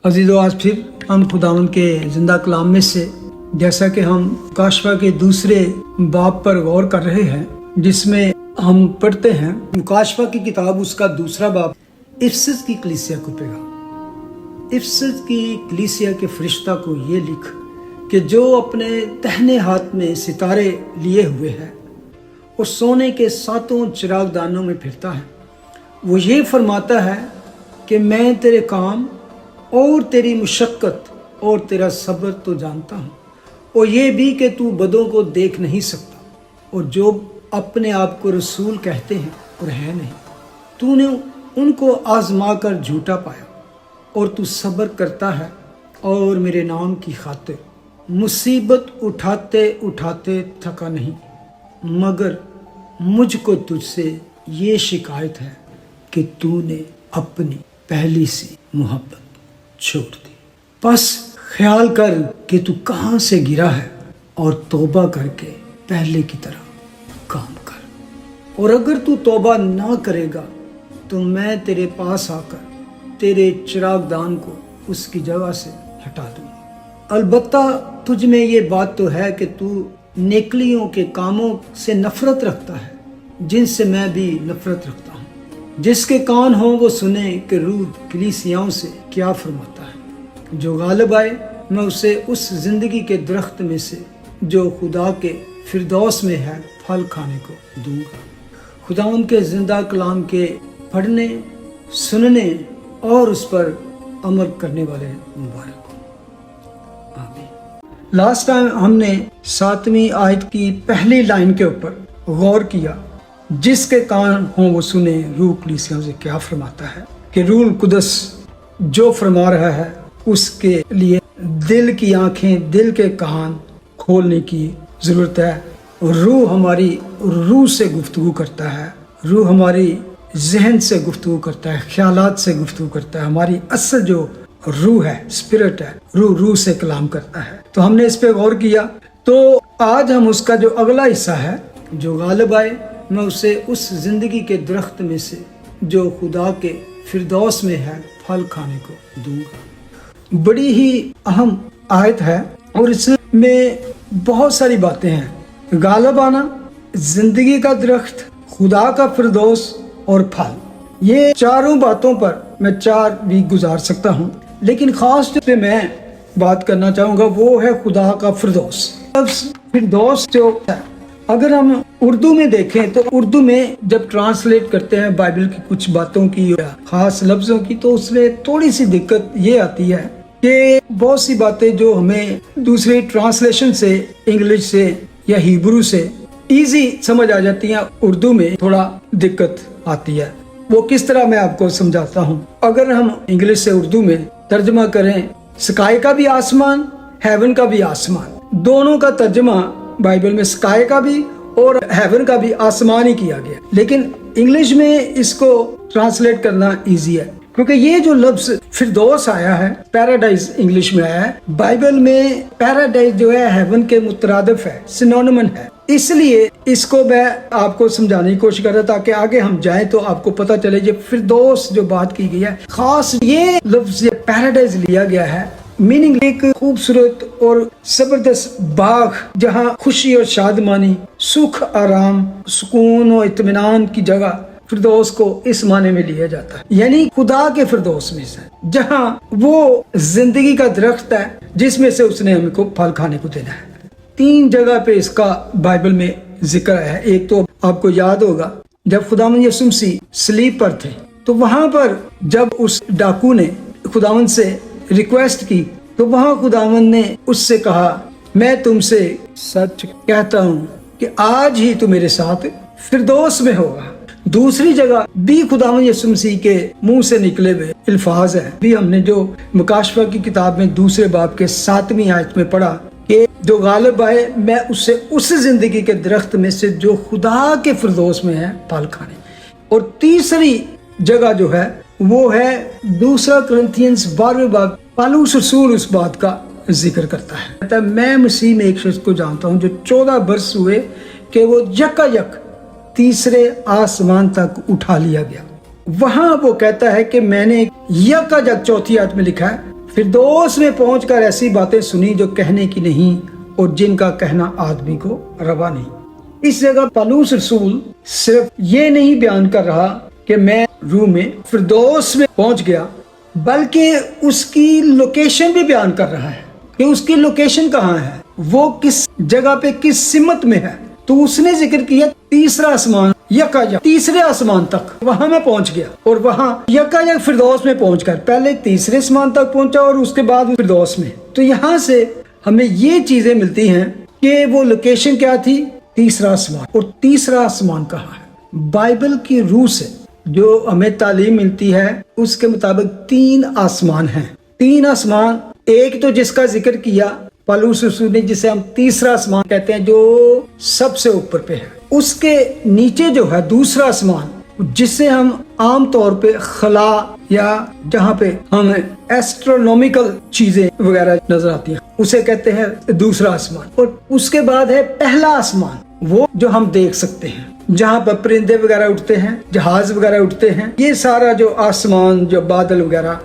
अजीज़ो, आज फिर हम खुदावंद के जिंदा कलाम में से जैसा कि हम मुकाशवा के दूसरे बाब पर गौर कर रहे हैं, जिसमें हम पढ़ते हैं मुकाशवा की किताब उसका दूसरा बाब, इफिसस की कलीसिया को पैगाम। इफिसस की कलीसिया के फरिश्ता को ये लिख कि जो अपने दाहिने हाथ में सितारे लिए हुए है और सोने के 7 चिरागदानों में फिरता है, वो ये फरमाता है कि मैं तेरे काम और तेरी मुशक्कत और तेरा सब्र तो जानता हूँ, और ये भी कि तू बदों को देख नहीं सकता, और जो अपने आप को रसूल कहते हैं और है नहीं, तूने उनको आजमा कर झूठा पाया, और तू सब्र करता है और मेरे नाम की खातिर मुसीबत उठाते उठाते थका नहीं, मगर मुझको तुझसे ये शिकायत है कि तूने अपनी पहली सी मोहब्बत छोड़ दी। बस ख्याल कर कि तू कहाँ से गिरा है और तौबा करके पहले की तरह काम कर, और अगर तू तौबा ना करेगा तो मैं तेरे पास आकर तेरे चिरागदान को उसकी जगह से हटा दूंगा। अलबत्ता तुझ में ये बात तो है कि तू नेकलियों के कामों से नफरत रखता है, जिनसे मैं भी नफरत रखता हूँ। जिसके कान हो वो सुने कि रूह कलीसियाओं से क्या फरमाता है। जो गालिब आए मैं उसे उस जिंदगी के दरख्त में से जो खुदा के फिरदौस में है फल खाने को दूंगा। खुदावंद के जिंदा कलाम के पढ़ने, सुनने और उस पर अमल करने वाले मुबारक हो। आमीन। लास्ट टाइम हमने 7वीं आयत की पहली लाइन के ऊपर गौर किया, जिसके कान हों वो सुने रूह कलीसियाओं से क्या फरमाता है, कि रूह कुदस जो फरमा रहा है उसके लिए दिल की आंखें, दिल के कान खोलने की जरूरत है। रूह हमारी रूह से गुफ्तगू करता है, रूह हमारी जहन से गुफ्तगू करता है, ख्यालात से गुफ्तगू करता है। हमारी असल जो रूह है, स्पिरिट है, रूह से कलाम करता है। तो हमने इस पे गौर किया। तो आज हम उसका जो अगला हिस्सा है, जो गालिब आए मैं उसे उस जिंदगी के दरख्त में से जो खुदा के फिरदौस में है फल खाने को दूंगा। बड़ी ही अहम आयत है और इसमें बहुत सारी बातें हैं। गालिब आना, जिंदगी का दरख्त, खुदा का फिरदौस और फल, ये चारों बातों पर मैं 4 वीक गुजार सकता हूँ, लेकिन खास पे मैं बात करना चाहूँगा वो है खुदा का फिरदौस। फिरदौस जो है, अगर हम उर्दू में देखें तो उर्दू में जब ट्रांसलेट करते हैं बाइबल की कुछ बातों की या खास लफ्जों की, तो उसमें थोड़ी सी दिक्कत ये आती है कि बहुत सी बातें जो हमें दूसरे ट्रांसलेशन से, इंग्लिश से या हिब्रू से इजी समझ आ जाती हैं, उर्दू में थोड़ा दिक्कत आती है। वो किस तरह मैं आपको समझाता हूँ। अगर हम इंग्लिश से उर्दू में तर्जमा करें, स्काई का भी आसमान, हेवन का भी आसमान, दोनों का तर्जमा बाइबल में स्काई का भी और हेवन का भी आसमान ही किया गया, लेकिन इंग्लिश में इसको ट्रांसलेट करना इजी है, क्योंकि ये जो लफ्ज फिरदौस आया है, पैराडाइज इंग्लिश में आया है, बाइबल में पैराडाइज जो है हेवन के मुतरादिफ है, सिनोनिमन है। इसलिए इसको मैं आपको समझाने की कोशिश कर रहा था ताकि आगे हम जाएं तो आपको पता चले ये फिरदौस जो बात की गई है, खास ये लफ्ज पैराडाइज लिया गया है, मीनिंग एक खूबसूरत और जबरदस्त बाग जहाँ खुशी और शादमानी, सुख, आराम, सुकून और इत्मीनान की जगह फिरदौस को इस माने में लिया जाता है, यानी खुदा के फिरदौस में से, जहाँ वो जिंदगी का दरख्त है जिसमें से उसने हमको फल खाने को देना है। 3 जगह पे इसका बाइबल में जिक्र है। एक तो आपको याद होगा जब खुदावंद यीशु मसीह स्लीप पर थे, तो वहां पर जब उस डाकू ने खुदावंद से रिक्वेस्ट की, तो वहां खुदावंद ने उससे कहा, मैं तुमसे सच कहता हूँ कि आज ही तू मेरे साथ फिरदौस में होगा। दूसरी जगह भी खुदावंद यीशु मसीह के मुंह से निकले हुए अल्फाज है, भी हमने जो मुकाशवा की किताब में दूसरे बाब के 7वीं आयत में पढ़ा कि जो गालिब आए मैं उससे उस जिंदगी के दरख्त में से जो खुदा के फिरदौस में है फल खाने। और तीसरी जगह जो है वो है 2 कुरिन्थियंस 12वें बाब, पौलुस रसूल उस बात का जिक्र करता है, कहता है मैं मसीह में एक शख्स को जानता हूँ जो 14 बरस हुए कि वो यकायक तीसरे आसमान तक उठा लिया गया। वहां वो कहता है कि मैंने यकायक, चौथी आयत में लिखा है, फिरदौस में पहुंचकर ऐसी बातें सुनी जो कहने की नहीं और जिनका कहना आदमी को रवा नहीं। इस जगह पौलुस रसूल सिर्फ ये नहीं बयान कर रहा कि मैं रूह में फिरदौस में पहुंच गया, बल्कि उसकी लोकेशन भी बयान कर रहा है कि उसकी लोकेशन कहाँ है, वो किस जगह पे किस सिमत में है। तो उसने जिक्र किया तीसरा आसमान, यकायक तीसरे आसमान तक वहां मैं पहुंच गया, और वहां यकायक फिरदौस में पहुंचकर पहले तीसरे आसमान तक पहुंचा और उसके बाद फिरदौस में। तो यहाँ से हमें ये चीजें मिलती हैं कि वो लोकेशन क्या थी, तीसरा आसमान। और तीसरा आसमान कहाँ है? बाइबल की रूह से जो हमें तालीम मिलती है उसके मुताबिक 3 आसमान हैं। 3 आसमान, एक तो जिसका जिक्र किया पौलुस रसूल ने, जिसे हम तीसरा आसमान कहते हैं, जो सबसे ऊपर पे है। उसके नीचे जो है दूसरा आसमान, जिसे हम आम तौर पे खला या जहाँ पे हम एस्ट्रोनॉमिकल चीजें वगैरह नजर आती हैं, उसे कहते हैं दूसरा आसमान। और उसके बाद है पहला आसमान, वो जो हम देख सकते हैं, जहाँ पर परिंदे वगैरह उठते हैं, जहाज वगैरह उठते हैं। ये सारा जो आसमान, जो बादल वगैरह,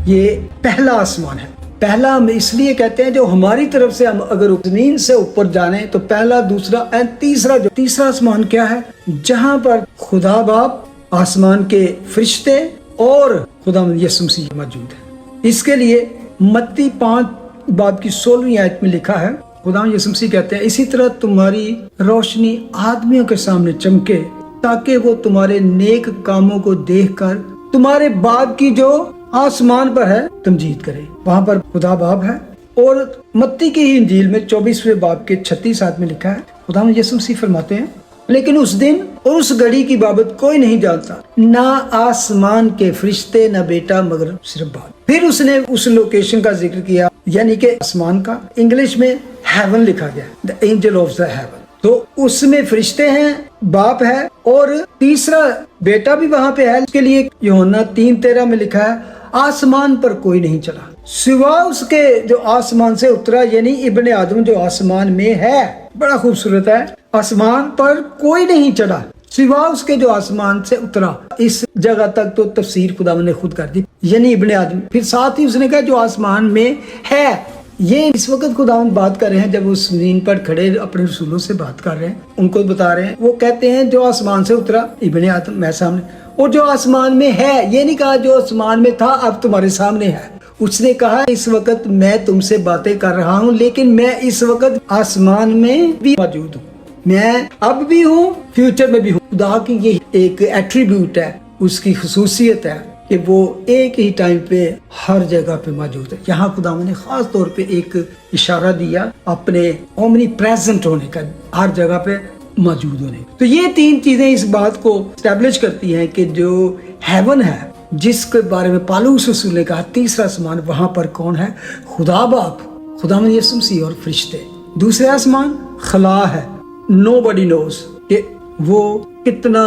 ये पहला आसमान है। पहला हम इसलिए कहते हैं जो हमारी तरफ से हम अगर जमीन से ऊपर जाने तो पहला, दूसरा और तीसरा। जो तीसरा आसमान क्या है? जहाँ पर खुदा बाप, आसमान के फरिश्ते और खुदा यीशु मसीह मौजूद है। इसके लिए मत्ती 5 बाब की 16वीं आयत में लिखा है, खुदा यीशु मसीह कहते हैं, इसी तरह तुम्हारी रोशनी आदमियों के सामने चमके ताकि वो तुम्हारे नेक कामों को देखकर तुम्हारे बाप की जो आसमान पर है तमजीद करे। वहाँ पर खुदा बाप है। और मत्ती की ही इंजील में 24वें बाब के 36 आयत में लिखा है, खुदा यीशु मसीह फरमाते हैं, लेकिन उस दिन और उस घड़ी की बाबत कोई नहीं जानता, ना आसमान के फरिश्ते ना बेटा, मगर सिर्फ बाप। फिर उसने उस लोकेशन का जिक्र किया, यानी कि आसमान का। इंग्लिश में हेवन लिखा गया, the angel of the haven. तो उसमें फरिश्ते हैं, बाप है, और तीसरा बेटा भी वहां पे है। उसके लिए यूहन्ना 3:13 में लिखा है, आसमान पर कोई नहीं चला सिवा उसके जो आसमान से उतरा, यानी इब्ने आदम जो आसमान में है। बड़ा खूबसूरत है, आसमान पर कोई नहीं चढ़ा सिवा उसके जो आसमान से उतरा। इस जगह तक तो तफसीर खुदा ने खुद कर दी, यानी इब्ने आदम। फिर साथ ही उसने कहा जो आसमान में है। ये इस वक्त खुदा बात कर रहे हैं, जब उस जमीन पर खड़े अपने रसूलों से बात कर रहे हैं, उनको बता रहे हैं। वो कहते हैं जो आसमान से उतरा, इब्ने आदम मैं सामने, और जो आसमान में है, ये नहीं कहा जो आसमान में था अब तुम्हारे सामने है। उसने कहा इस वक्त मैं तुमसे बातें कर रहा हूँ, लेकिन मैं इस वक्त आसमान में भी मौजूद हूँ। मैं अब भी हूँ, फ्यूचर में भी हूँ। खुदा की ये एक एट्रीब्यूट है, उसकी खसूसियत है कि वो एक ही टाइम पे हर जगह पे मौजूद है। यहाँ खुदा ने खास तौर पे एक इशारा दिया अपने ओमनी प्रेजेंट होने का, हर जगह पे मौजूद होने। तो ये 3 चीजें इस बात को एस्टेब्लिश करती हैं कि जो हेवन है, जिसके बारे में पौलुस रसूल ने कहा तीसरा आसमान, वहां पर कौन है? खुदा बाप, खुदा यीशु मसीह और फरिश्ते। दूसरे आसमान खला है, नोबडी नोज कि वो कितना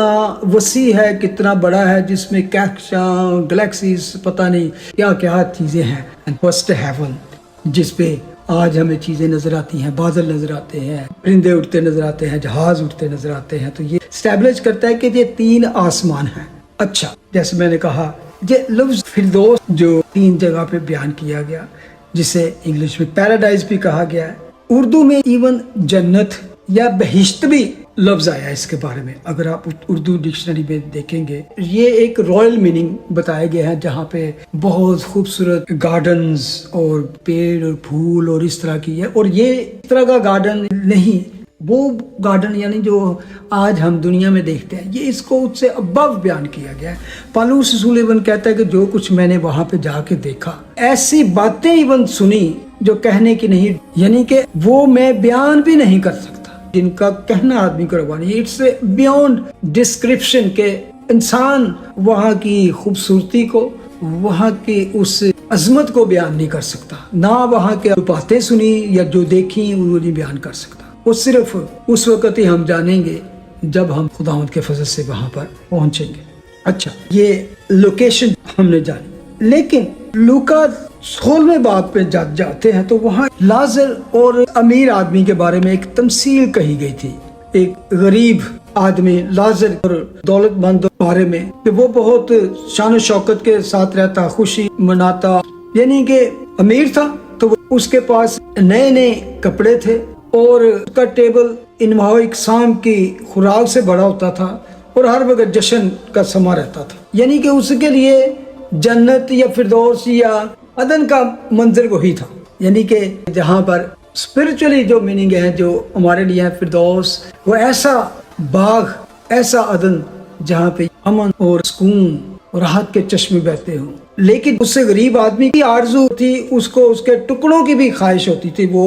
वसी है, कितना बड़ा है, जिसमें गैलेक्सीज, पता नहीं क्या क्या चीजें हैं। एंड फर्स्ट हेवन, जिसपे आज हमें चीजें नजर आती हैं, बादल नजर आते हैं, परिंदे उड़ते नजर आते हैं, जहाज उड़ते नजर आते हैं। तो ये स्टैब्लिश करता है कि ये 3 आसमान हैं। अच्छा, जैसे मैंने कहा, ये लफ्ज फिरदौस जो 3 जगह पे बयान किया गया, जिसे इंग्लिश में पैराडाइज भी कहा गया है, उर्दू में इवन जन्नत या बहिश्त भी लफ्ज आया इसके बारे में। अगर आप उर्दू डिक्शनरी में देखेंगे, ये एक रॉयल मीनिंग बताया गया है, जहाँ पे बहुत खूबसूरत गार्डन्स और पेड़ और फूल और इस तरह की है। और ये इस तरह का गार्डन नहीं, वो गार्डन यानी जो आज हम दुनिया में देखते हैं, ये इसको उससे अबव बयान किया गया है। पौलुस रसूल इवन कहता है कि जो कुछ मैंने वहां पे जाके देखा, ऐसी बातें इवन सुनी जो कहने की नहीं, यानी कि वो मैं बयान भी नहीं कर सकता, जिनका कहना आदमी को रवा नहीं। इट्स बियॉन्ड डिस्क्रिप्शन के इंसान वहाँ की खूबसूरती को, वहाँ की उस अजमत को बयान नहीं कर सकता। ना वहाँ के बातें सुनी या जो देखी वो नहीं बयान कर सकता। वो सिर्फ उस वक्त ही हम जानेंगे जब हम खुदावंद के फजल से वहाँ पर पहुँचेंगे। अच्छा, ये लोकेशन हमने जानी, लेकिन लूका 16वें बाब पे जाते हैं तो वहाँ लाजर और अमीर आदमी के बारे में एक तमसील कही गई थी। एक गरीब आदमी लाजर और दौलतमंद बारे में कि वो बहुत शान शौकत के साथ रहता, खुशी मनाता, یعنی کہ امیر تھا تو اس کے پاس نئے نئے کپڑے تھے اور اس کا ٹیبل انواع اقسام کی خوراک سے بڑا ہوتا تھا اور ہر وقت جشن کا سما رہتا تھا، یعنی کہ اس کے لیے جنت یا فردوس یا عدن کا منظر وہی تھا، یعنی کہ جہاں پر اسپرچولی جو میننگ ہے جو ہمارے لیے ہے فردوس، وہ ایسا باغ، ایسا عدن جہاں پہ امن اور سکون اور راحت کے چشمے بہتے ہوں۔ لیکن اس سے غریب آدمی کی آرزو تھی، اس کو اس کے ٹکڑوں کی بھی خواہش ہوتی تھی، وہ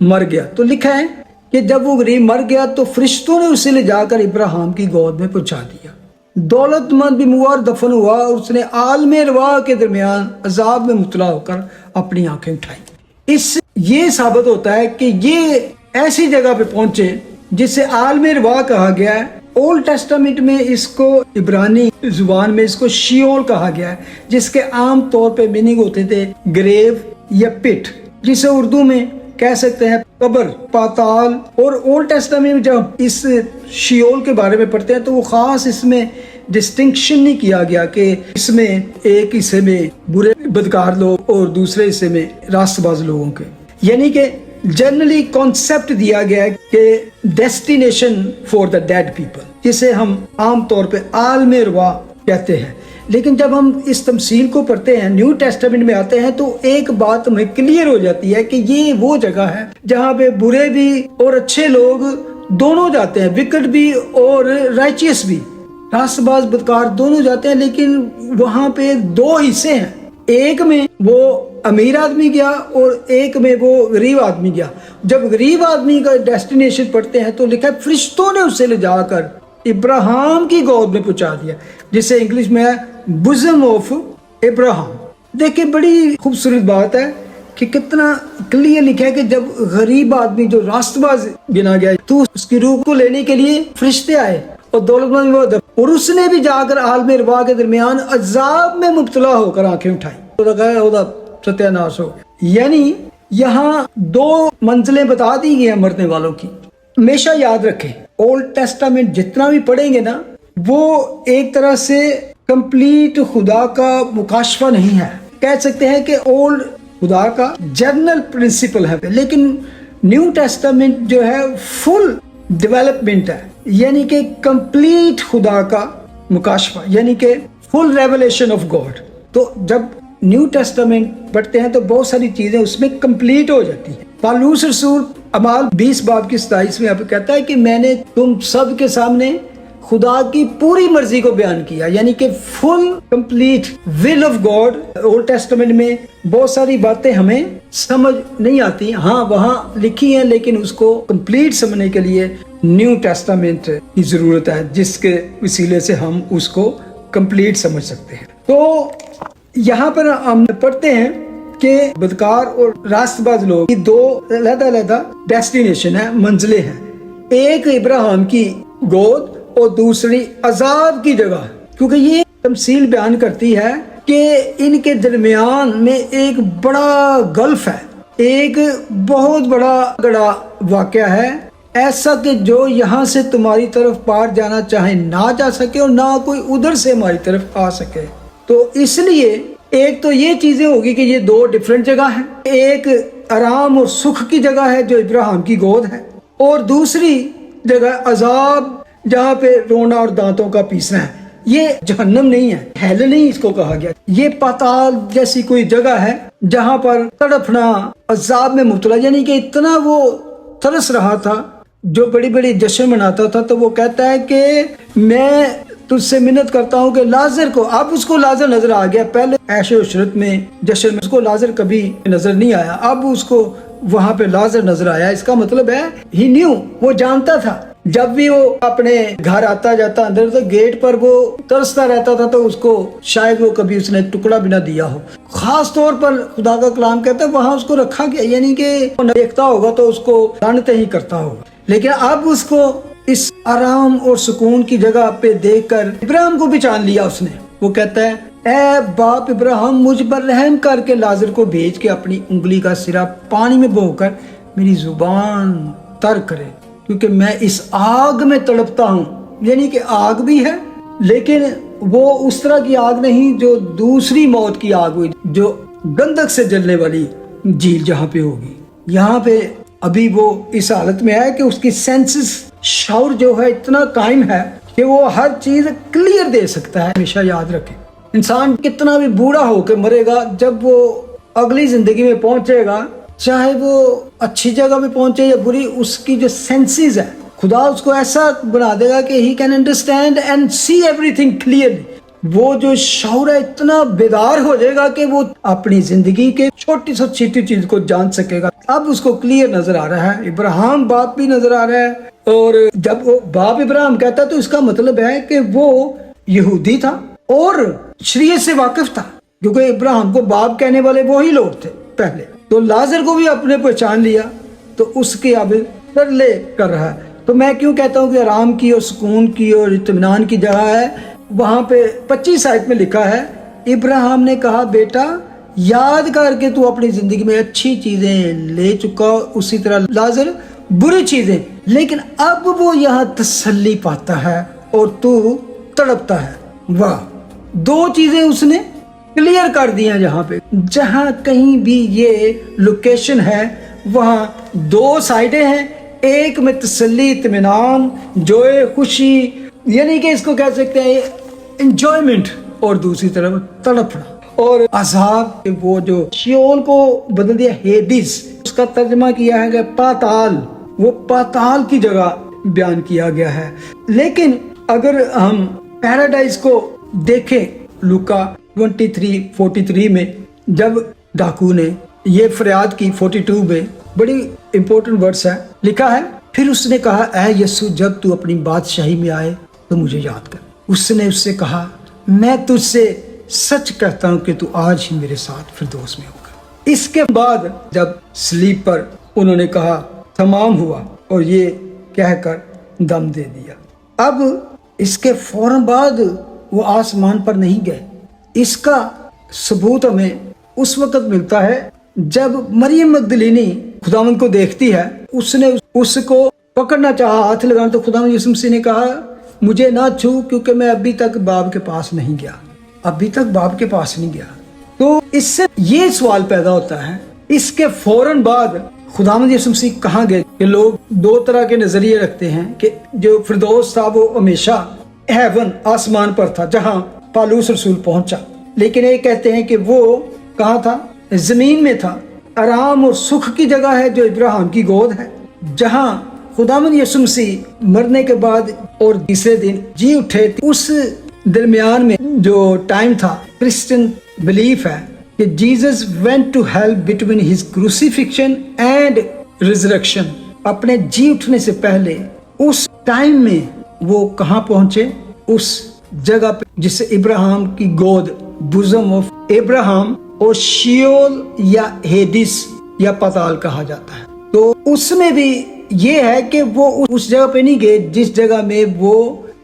مر گیا۔ تو لکھا ہے کہ جب وہ غریب مر گیا تو فرشتوں نے اسے لے جا کر ابراہیم کی گود میں پہنچا دیا۔ دولت مند بھی موا اور دفن ہوا اور اس نے عالم ارواح کے درمیان عذاب میں مبتلا ہو کر اپنی آنکھیں اٹھائیں۔ اس سے یہ ثابت ہوتا ہے کہ یہ ایسی جگہ پہ پہنچے جسے عالم ارواح کہا گیا ہے۔ اولڈ ٹیسٹامنٹ میں اس کو عبرانی زبان میں اس کو شیول کہا گیا ہے، جس کے عام طور پہ میننگ ہوتے تھے گریو یا پٹ، جسے اردو میں کہہ سکتے ہیں قبر، پاتال۔ اور اولڈ ٹیسٹامنٹ میں جب اس شیول کے بارے میں پڑھتے ہیں تو وہ خاص اس میں ڈسٹنکشن نہیں کیا گیا کہ اس میں ایک حصے میں برے بدکار لوگ اور دوسرے حصے میں راست باز لوگوں کے، یعنی کہ جنرلی کانسیپٹ دیا گیا ہے کہ destination for the dead people, جسے ہم عام طور پہ عالم ارواح کہتے ہیں۔ لیکن جب ہم اس تمثیل کو پڑھتے ہیں، نیو ٹیسٹامنٹ میں آتے ہیں، تو ایک بات ہمیں کلیئر ہو جاتی ہے کہ یہ وہ جگہ ہے جہاں پہ برے بھی اور اچھے لوگ دونوں جاتے ہیں، وکٹ بھی اور رائچیس بھی، راست باز بدکار دونوں جاتے ہیں۔ لیکن وہاں پہ دو حصے ہیں، ایک میں وہ امیر آدمی گیا اور ایک میں وہ غریب آدمی گیا۔ جب غریب آدمی کا ڈیسٹینیشن پڑھتے ہیں تو لکھا ہے فرشتوں نے اسے لے جا کر ابراہیم کی گود میں پہنچا دیا، جسے انگلش میں ہے بزم آف ابراہیم۔ دیکھیں بڑی خوبصورت بات ہے کہ کتنا کلیئر لکھا ہے کہ جب غریب آدمی جو راست باز گنا گیا تو اس کی روح کو لینے کے لیے فرشتے آئے اور دولت مند وہ، اور اس نے بھی جا کر عالم ارواح کے درمیان عذاب میں مبتلا ہو کر آنکھیں اٹھائیں، ستیہ ناش ہو گیا۔ یعنی یہاں دو منزلیں بتا دی گئی ہیں مرنے والوں کی۔ ہمیشہ یاد رکھیں اولڈ ٹیسٹامنٹ جتنا بھی پڑھیں گے نا، وہ ایک طرح سے کمپلیٹ خدا کا مکاشفہ نہیں ہے، کہہ سکتے ہیں کہ اولڈ خدا کا جنرل پرنسپل ہے، لیکن نیو ٹیسٹامنٹ جو ہے فل ڈیولپمنٹ ہے، یعنی کہ کمپلیٹ خدا کا مکاشفہ، یعنی کہ فل ریولیشن آف گاڈ۔ تو جب نیو ٹیسٹامنٹ پڑھتے ہیں تو بہت ساری چیزیں اس میں کمپلیٹ ہو جاتی ہیں۔ پالوس رسول اعمال 20 باب کی 27 میں آپ کہتا ہے کہ میں نے تم سب کے سامنے خدا کی پوری مرضی کو بیان کیا، یعنی کہ full complete will of God. Old Testament میں بہت ساری باتیں ہمیں سمجھ نہیں آتی، ہاں وہاں لکھی ہیں، لیکن اس کو کمپلیٹ سمجھنے کے لیے نیو ٹیسٹامنٹ کی ضرورت ہے، جس کے وسیلے سے ہم اس کو کمپلیٹ سمجھ سکتے ہیں۔ تو یہاں پر ہم پڑھتے ہیں کہ بدکار اور راست باز لوگ کی دو علیحدہ علیحدہ ڈیسٹینیشن ہیں، منزلیں ہیں، ایک ابراہیم کی گود اور دوسری عذاب کی جگہ، کیونکہ یہ تمثیل بیان کرتی ہے کہ ان کے درمیان میں ایک بڑا گلف ہے، ایک بہت بڑا واقعہ ہے، ایسا کہ جو یہاں سے تمہاری طرف پار جانا چاہے نہ جا سکے اور نہ کوئی ادھر سے ہماری طرف آ سکے۔ تو اس لیے ایک تو یہ چیزیں ہوگی کہ یہ دو ڈیفرنٹ جگہ ہیں، ایک آرام اور سکھ کی جگہ ہے جو ابراہیم کی گود ہے، اور دوسری جگہ عذاب جہاں پہ رونا اور دانتوں کا پیسنا ہے۔ یہ جہنم نہیں ہے، ہیل نہیں اس کو کہا گیا، یہ پاتال جیسی کوئی جگہ ہے جہاں پر تڑپنا، عذاب میں مبتلا، یعنی کہ اتنا وہ ترس رہا تھا، جو بڑی بڑی جشن مناتا تھا، تو وہ کہتا ہے کہ میں تجھ سے منت کرتا ہوں کہ لازر کو، اب اس کو لازر نظر آ گیا، پہلے عیش و عشرت میں جشن میں اس کو لازر کبھی نظر نہیں آیا، اب اس کو وہاں پہ لازر نظر آیا۔ اس کا مطلب ہے ہی نیو، وہ جانتا تھا، جب بھی وہ اپنے گھر آتا جاتا اندر تو گیٹ پر وہ ترستا رہتا تھا، تو اس کو شاید وہ کبھی اس نے ٹکڑا بھی نہ دیا ہو۔ خاص طور پر خدا کا کلام کہتا ہے وہاں اس کو رکھا گیا، یعنی کہ وہ دیکھتا ہوگا تو اس کو لعنتیں ہی کرتا ہوگا، لیکن اب اس کو اس آرام اور سکون کی جگہ پہ دیکھ کر ابراہیم کو پہچان لیا اس نے۔ وہ کہتا ہے اے باپ ابراہیم، مجھ پر رحم کر کے لازر کو بھیج کے اپنی انگلی کا سرا پانی میں بہو کر میری زبان تر کرے، کیونکہ میں اس آگ میں تڑپتا ہوں۔ یعنی کہ آگ بھی ہے، لیکن وہ اس طرح کی آگ نہیں جو دوسری موت کی آگ ہوئی، جو गंधक से जलने वाली झील जहाँ पे होगी। यहाँ पे अभी वो इस हालत में है कि उसकी सेंसेस शौर जो है इतना कायम है कि वो हर चीज क्लियर दे सकता है। हमेशा याद रखें, इंसान कितना भी बूढ़ा होकर मरेगा, जब वो अगली जिंदगी में पहुंचेगा, चाहे वो अच्छी जगह पे पहुंचे या बुरी, उसकी जो सेंसेस है खुदा उसको ऐसा बना देगा कि he can understand and see everything clearly. वो जो शौर है इतना बेदार हो जाएगा कि वो अपनी जिंदगी के छोटी से छोटी चीज को जान सकेगा। अब उसको क्लियर नजर आ रहा है, इब्राहिम बाप भी नजर आ रहा है। और जब वो बाप इब्राहिम कहता है तो इसका मतलब है कि वो यहूदी था और शरीयत से वाकिफ था, क्योंकि इब्राहिम को बाप कहने वाले वो ही लोग थे पहले। तो लाजर को भी अपने पहचान लिया, तो उसके अब तरले कर रहा है। तो मैं क्यों कहता हूँ कि आराम की और सुकून की और इत्मीनान की जगह है। वहां पे 25 आयत में लिखा है, इब्राहिम ने कहा बेटा याद करके तू अपनी जिंदगी में अच्छी चीजें ले चुका, उसी तरह लाजर बुरी चीजें, लेकिन अब वो यहाँ तसल्ली पाता है और तू तड़पता है। वाह, दो चीजें उसने क्लियर कर दिया। जहाँ पे जहाँ कहीं भी ये लोकेशन है वहाँ दो साइडें हैं, एक में तसल्ली इत्मीनान जोए खुशी, यानी कि इसको कह सकते हैं एंजॉयमेंट, और दूसरी तरफ तड़पना और अजाब। वो जो शियोल को बदल दिया हेडिस, उसका तर्जमा किया है पाताल, वो पाताल की जगह बयान किया गया है। लेकिन अगर हम पैराडाइज को देखें लूका 23:43 में, जब डाकू ने ये फरियाद की, 42 में बड़ी इंपॉर्टेंट वर्ड्स है, लिखा है, फिर उसने कहा ऐ यीशु जब तू अपनी बादशाही में आए तो मुझे याद कर। उसने उससे कहा मैं तुझसे सच कहता हूं कि तू आज ही मेरे साथ फिरदौस में होगा। इसके बाद जब स्लीप पर उन्होंने कहा तमाम हुआ और ये कहकर दम दे दिया। अब इसके फौरन बाद वो आसमान पर नहीं गए। इसका सबूत हमें उस वक्त मिलता है जब मरियम मगदलीनी खुदावंद को देखती है। उसने उसको पकड़ना चाहा, हाथ लगाना, तो खुदावंद यीशु मसीह ने कहा मुझे ना छू, क्योंकि मैं अभी तक बाप के पास नहीं गया, अभी तक बाप के पास नहीं गया। तो इससे ये सवाल पैदा होता है, इसके फौरन बाद खुदावंद यीशु मसीह कहाँ गए? कि लोग दो तरह के नजरिए रखते हैं कि जो फिरदौस था वो हमेशा हेवन आसमान पर था जहाँ पालूस रसूल पहुंचा, लेकिन ये कहते हैं कि वो कहाँ था? जमीन में था। आराम और सुख की जगह है जो इब्राहिम की गोद है, जहाँ खुदावंद यीशु मसीह मरने के बाद और तीसरे दिन जी उठे। उस दरमियान में जो टाइम था, क्रिश्चियन बिलीफ है कि Jesus went to hell between his crucifixion and resurrection. अपने जी उठने से पहले उस टाइम में वो कहाँ पहुंचे? उस जगह पे जिसे इब्राहिम की गोद, बुज़म ऑफ इब्राहिम, और शियोल या हेडिस या पाताल कहा जाता है। तो उसमें भी ये है कि वो उस जगह पे नहीं गए जिस जगह में वो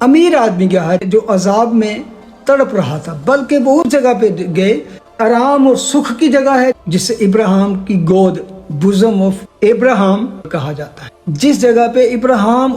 अमीर आदमी गया है जो अजाब में तड़प रहा था, बल्कि वो उस जगह पे गए आराम और सुख की जगह है जिसे इब्राहिम की गोद, बुज़म ऑफ इब्राहिम कहा जाता है, जिस जगह पे इब्राहिम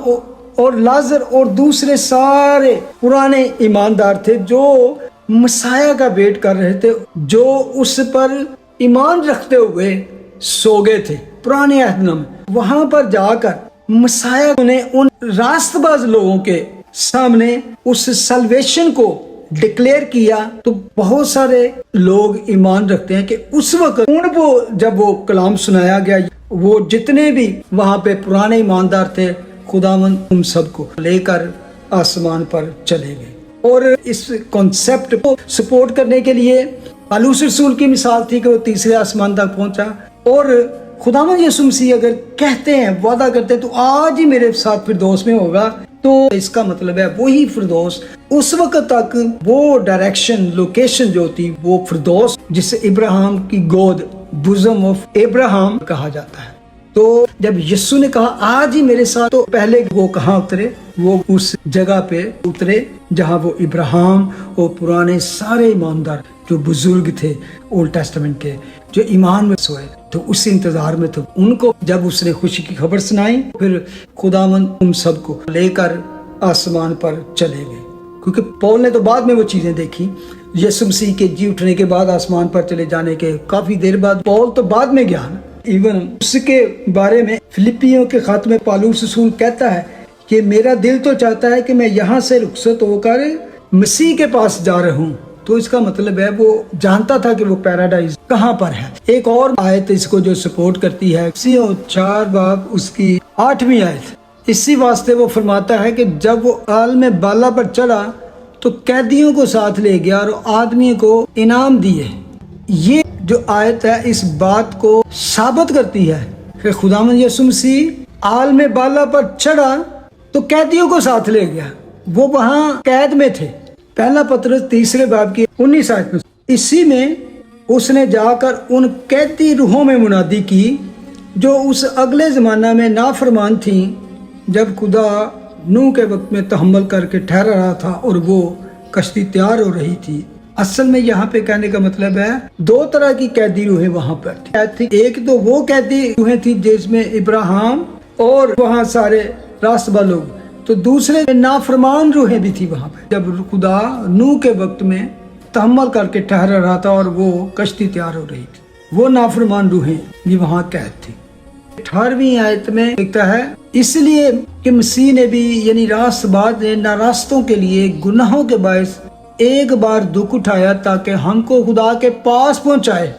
और लाजर और दूसरे सारे पुराने ईमानदार थे जो मसाया का वेट कर रहे थे, जो उस पर ईमान रखते हुए सो गए थे पुराने अहद में। वहां पर जाकर मसाया ने उन रास्तबाज लोगों के सामने उस सल्वेशन को डिक्लेयर किया। तो बहुत सारे लोग ईमान रखते हैं कि उस वक्त उनको जब वो कलाम सुनाया गया, वो जितने भी वहां पे पुराने ईमानदार थे, खुदावंद उन सबको लेकर आसमान पर चले गए। और इस कॉन्सेप्ट को सपोर्ट करने के लिए पालूस रसूल की मिसाल थी कि वो तीसरे आसमान तक पहुंचा। और खुदावंद यीशु मसीह अगर कहते हैं, वादा करते हैं, तो आज ही मेरे साथ फिरदौस में होगा, तो इसका मतलब है वही फिरदौस। उस वक्त तक वो डायरेक्शन, लोकेशन जो थी, वो फिरदौस जिसे इब्राहिम की गोद, बुज़म ऑफ इब्राहिम कहा जाता है। तो जब यीशु ने कहा आज ही मेरे साथ, तो पहले वो कहाँ उतरे? वो उस जगह पे उतरे जहाँ वो इब्राहिम और पुराने सारे ईमानदार जो बुजुर्ग थे ओल्ड टेस्टामेंट के, जो ईमान में सोए, तो उस इंतजार में तो उनको जब उसने खुशी की खबर सुनाई, फिर खुदावंद उन सबको लेकर आसमान पर चले गए। क्योंकि पौल ने तो बाद में वो चीजें देखी, یسوع مسیح کے جی اٹھنے کے بعد آسمان پر چلے جانے کے کافی دیر بعد پول تو بعد میں گیا نا، ایون اس کے بارے میں فلپیوں کے خط میں پالوس رسول کہتا ہے کہ میرا دل تو چاہتا ہے کہ میں یہاں سے رخصت ہو کر مسیح کے پاس جا رہا ہوں۔ تو اس کا مطلب ہے وہ جانتا تھا کہ وہ پیراڈائز کہاں پر ہے۔ ایک اور آیت اس کو جو سپورٹ کرتی ہے، 4 باب اس کی 8ویں آیت، اسی واسطے وہ فرماتا ہے کہ جب وہ عالم بالا پر چڑھا تو قیدیوں کو ساتھ لے گیا اور آدمیوں کو انعام دیے۔ یہ جو آیت ہے اس بات کو ثابت کرتی ہے کہ خداوند یسوع مسیح عالم بالا پر چڑھا تو قیدیوں کو ساتھ لے گیا، وہ وہاں قید میں تھے۔ پہلا پطرس 3 باب کی 19 آیت میں اسی میں اس نے جا کر ان قیدی روحوں میں منادی کی جو اس اگلے زمانہ میں نافرمان تھیں، جب خدا نوح کے وقت میں تحمل کر کے ٹھہرا رہا تھا اور وہ کشتی تیار ہو رہی تھی۔ اصل میں یہاں پہ کہنے کا مطلب ہے 2 طرح کی قیدی روحیں وہاں پر تھی۔ ایک تو وہ قیدی روحیں تھی جس میں ابراہیم اور وہاں سارے راستہ لوگ، تو دوسرے نافرمان روحیں بھی تھی وہاں پہ، جب خدا نوح کے وقت میں تحمل کر کے ٹھہرا رہا تھا اور وہ کشتی تیار ہو رہی تھی، وہ نافرمان روحیں بھی وہاں قید تھی۔ 18ویں آیت میں لکھتا ہے، اس لیے کہ مسیح نے بھی یعنی راست بات نے ناراستوں کے لیے گناہوں کے باعث ایک بار دکھ اٹھایا تاکہ ہم کو خدا کے پاس پہنچائے۔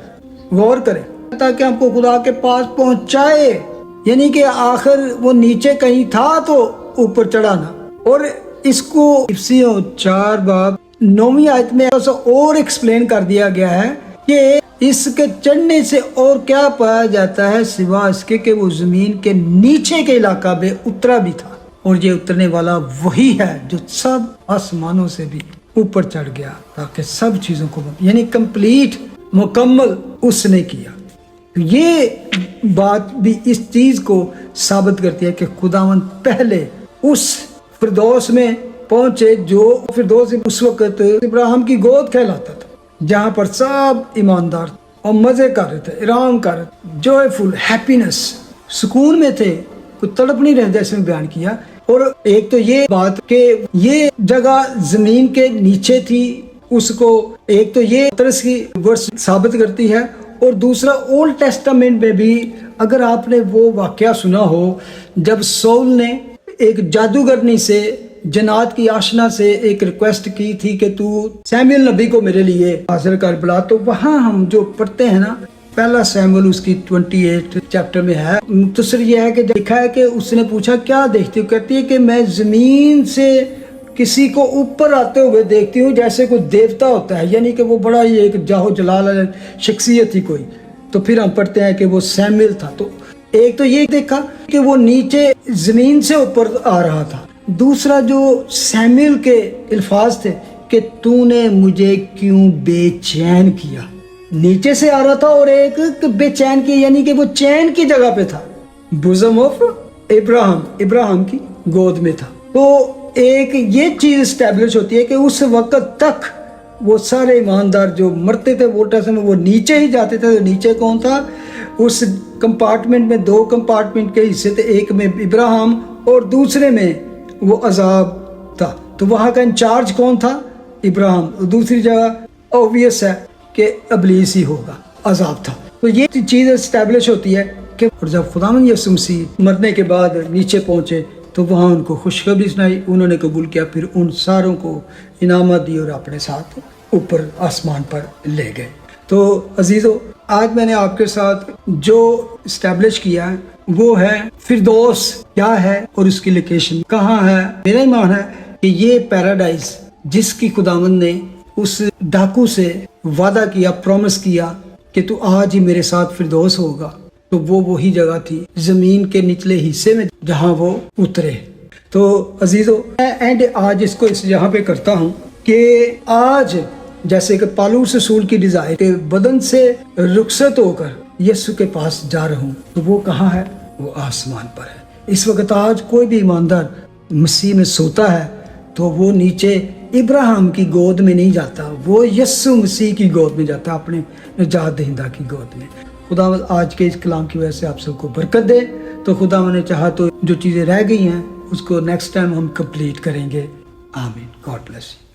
غور کریں، تاکہ ہم کو خدا کے پاس پہنچائے، یعنی کہ آخر وہ نیچے کہیں تھا تو اوپر چڑھانا۔ اور اس کو افسیوں 4 باب 9ویں آیت میں اور ایکسپلین کر دیا گیا ہے کہ اس کے چڑھنے سے اور کیا پایا جاتا ہے سوا اس کے کہ وہ زمین کے نیچے کے علاقہ میں اترا بھی تھا، اور یہ اترنے والا وہی ہے جو سب آسمانوں سے بھی اوپر چڑھ گیا تاکہ سب چیزوں کو یعنی کمپلیٹ مکمل اس نے کیا۔ یہ بات بھی اس چیز کو ثابت کرتی ہے کہ خداوند پہلے اس فردوس میں پہنچے جو فردوس اس وقت ابراہیم کی گود کہلاتا تھا، جہاں پر سب ایماندار اور مزے کر رہے تھے، آرام کر رہے تھے، جوائے فل ہیپینس، سکون میں تھے، کوئی تڑپ نہیں رہے جیسے میں بیان کیا۔ اور ایک تو یہ بات کہ یہ جگہ زمین کے نیچے تھی، اس کو ایک تو یہ طرز کی ورس ثابت کرتی ہے، اور دوسرا اولڈ ٹیسٹامنٹ میں بھی اگر آپ نے وہ واقعہ سنا ہو جب سول نے ایک جادوگرنی سے جنات کی آشنا سے ایک ریکویسٹ کی تھی کہ تو سیموئیل نبی کو میرے لیے حاضر کر بلا، تو وہاں ہم جو پڑھتے ہیں نا، پہلا سیموئیل اس کی 28 چیپٹر میں ہے، مختصر یہ ہے کہ لکھا ہے کہ اس نے پوچھا کیا دیکھتی ہو، کہتی ہے کہ میں زمین سے کسی کو اوپر آتے ہوئے دیکھتی ہوں جیسے کوئی دیوتا ہوتا ہے، یعنی کہ وہ بڑا ہی ایک جاہو جلال شخصیت تھی کوئی۔ تو پھر ہم پڑھتے ہیں کہ وہ سیموئیل تھا، تو ایک تو یہ دیکھا کہ وہ نیچے زمین سے اوپر آ رہا تھا، دوسرا جو سیموئیل کے الفاظ تھے کہ تو نے مجھے کیوں بے چین کیا، نیچے سے آ رہا تھا، اور ایک بے چین کی یعنی کہ وہ چین کی جگہ پہ تھا، بوزم آف ابراہیم کی گود میں تھا۔ تو ایک یہ چیز اسٹیبلش ہوتی ہے کہ اس وقت تک وہ سارے ایماندار جو مرتے تھے وہ ٹیسٹ میں وہ نیچے ہی جاتے تھے۔ تو نیچے کون تھا؟ اس کمپارٹمنٹ میں 2 کمپارٹمنٹ کے حصے تھے، ایک میں ابراہیم اور دوسرے میں وہ عذاب تھا۔ تو وہاں کا انچارج کون تھا؟ ابراہیم۔ دوسری جگہ اوبویس ہے کہ ابلیس ہی ہوگا، عذاب تھا۔ تو یہ چیز اسٹیبلش ہوتی ہے کہ جب خداوند یسوع مسیح مرنے کے بعد نیچے پہنچے تو وہاں ان کو خوشخبری سنائی، انہوں نے قبول کیا، پھر ان ساروں کو انعامات دی اور اپنے ساتھ اوپر آسمان پر لے گئے۔ تو عزیزو، آج میں نے آپ کے ساتھ جو اسٹیبلش کیا ہے وہ ہے فردوس کیا ہے اور اس کی لوکیشن کہاں ہے۔ میرا ایمان ہے کہ یہ پیراڈائز جس کی خداوند نے اس ڈاکو سے وعدہ کیا، پرومس کیا کہ تو آج ہی میرے ساتھ فردوس ہوگا، تو وہ وہی جگہ تھی زمین کے نچلے حصے میں جہاں وہ اترے۔ تو عزیزو، میں اینڈ آج اس کو اس جہاں پہ کرتا ہوں کہ آج جیسے کہ پالوس رسول کی ڈیزائر کہ بدن سے رخصت ہو کر یسوع کے پاس جا رہا ہوں، تو وہ کہاں ہے؟ وہ آسمان پر ہے۔ اس وقت آج کوئی بھی ایماندار مسیح میں سوتا ہے تو وہ نیچے ابراہیم کی گود میں نہیں جاتا، وہ یسوع مسیح کی گود میں جاتا، اپنے نجات دہندہ کی گود میں۔ خدا آج کے اس کلام کی وجہ سے آپ سب کو برکت دے۔ تو خدا نے چاہا تو جو چیزیں رہ گئی ہیں اس کو نیکسٹ ٹائم ہم کمپلیٹ کریں گے۔ آمین۔ God bless you.